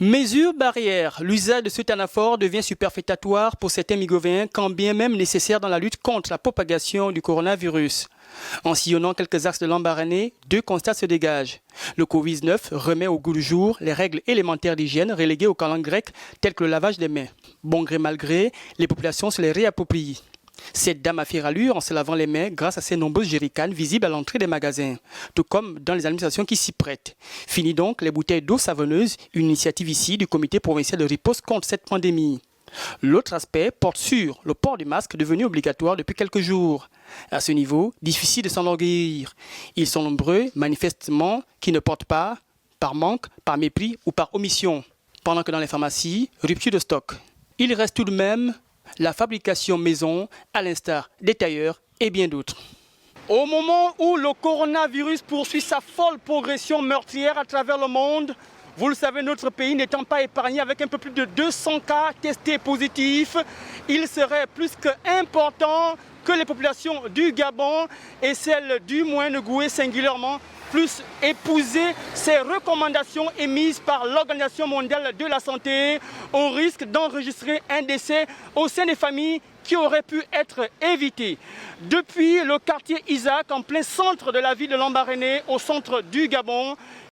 Mesures barrières. L'usage de ce thanaphore devient superfétatoire pour certains migovéens, quand bien même nécessaire dans la lutte contre la propagation du coronavirus. En sillonnant quelques axes de Lambaréné, deux constats se dégagent. Le Covid-19 remet au goût du jour les règles élémentaires d'hygiène reléguées aux calendes grecques, telles que le lavage des mains. Bon gré mal gré, les populations se les réapproprient. Cette dame a fait rallure en se lavant les mains grâce à ces nombreuses jerrycans visibles à l'entrée des magasins, tout comme dans les administrations qui s'y prêtent. Fini donc les bouteilles d'eau savonneuse, une initiative ici du comité provincial de riposte contre cette pandémie. L'autre aspect porte sur le port du masque devenu obligatoire depuis quelques jours. À ce niveau, difficile de s'enorgueillir. Ils sont nombreux, manifestement, qui ne portent pas, par manque, par mépris ou par omission. Pendant que dans les pharmacies, rupture de stock. Il reste tout de même la fabrication maison, à l'instar des tailleurs et bien d'autres. Au moment où le coronavirus poursuit sa folle progression meurtrière à travers le monde, vous le savez, notre pays n'étant pas épargné avec un peu plus de 200 cas testés positifs, il serait plus qu'important que les populations du Gabon et celles du Moyen-Goué singulièrement plus épouser ces recommandations émises par l'Organisation mondiale de la santé au risque d'enregistrer un décès au sein des familles qui aurait pu être évité. Depuis le quartier Isaac, en plein centre de la ville de Lambaréné, au centre du Gabon,